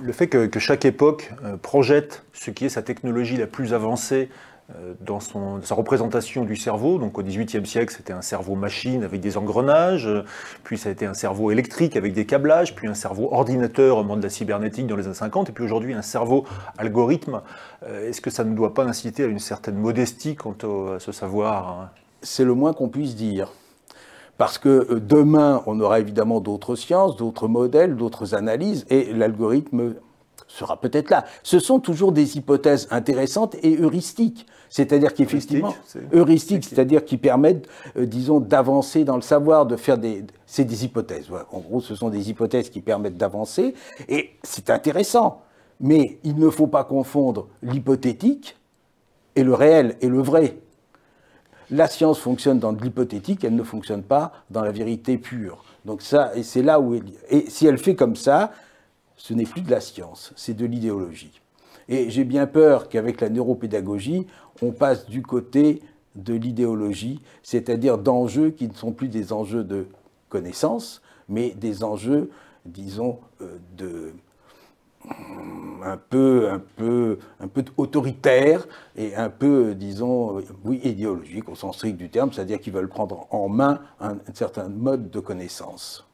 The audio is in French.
Le fait que chaque époque projette ce qui est sa technologie la plus avancée dans sa représentation du cerveau. Donc au XVIIIe siècle, c'était un cerveau machine avec des engrenages, puis ça a été un cerveau électrique avec des câblages, puis un cerveau ordinateur au moment de la cybernétique dans les années 50, et puis aujourd'hui un cerveau algorithme. Est-ce que ça ne doit pas inciter à une certaine modestie quant à ce savoir, hein? C'est le moins qu'on puisse dire. Parce que demain, on aura évidemment d'autres sciences, d'autres modèles, d'autres analyses, et l'algorithme sera peut-être là. Ce sont toujours des hypothèses intéressantes et heuristiques. C'est-à-dire qu'effectivement, heuristiques, c'est-à-dire qui permettent, disons, d'avancer dans le savoir, de faire des... C'est des hypothèses. Voilà. En gros, ce sont des hypothèses qui permettent d'avancer, et c'est intéressant. Mais il ne faut pas confondre l'hypothétique et le réel et le vrai. La science fonctionne dans de l'hypothétique, elle ne fonctionne pas dans la vérité pure. Donc ça, et c'est là où et si elle fait comme ça, ce n'est plus de la science, c'est de l'idéologie. Et j'ai bien peur qu'avec la neuropédagogie, on passe du côté de l'idéologie, c'est-à-dire d'enjeux qui ne sont plus des enjeux de connaissance, mais des enjeux, disons, un peu autoritaire et un peu, disons, oui, idéologique au sens strict du terme, c'est-à-dire qu'ils veulent prendre en main un certain mode de connaissance.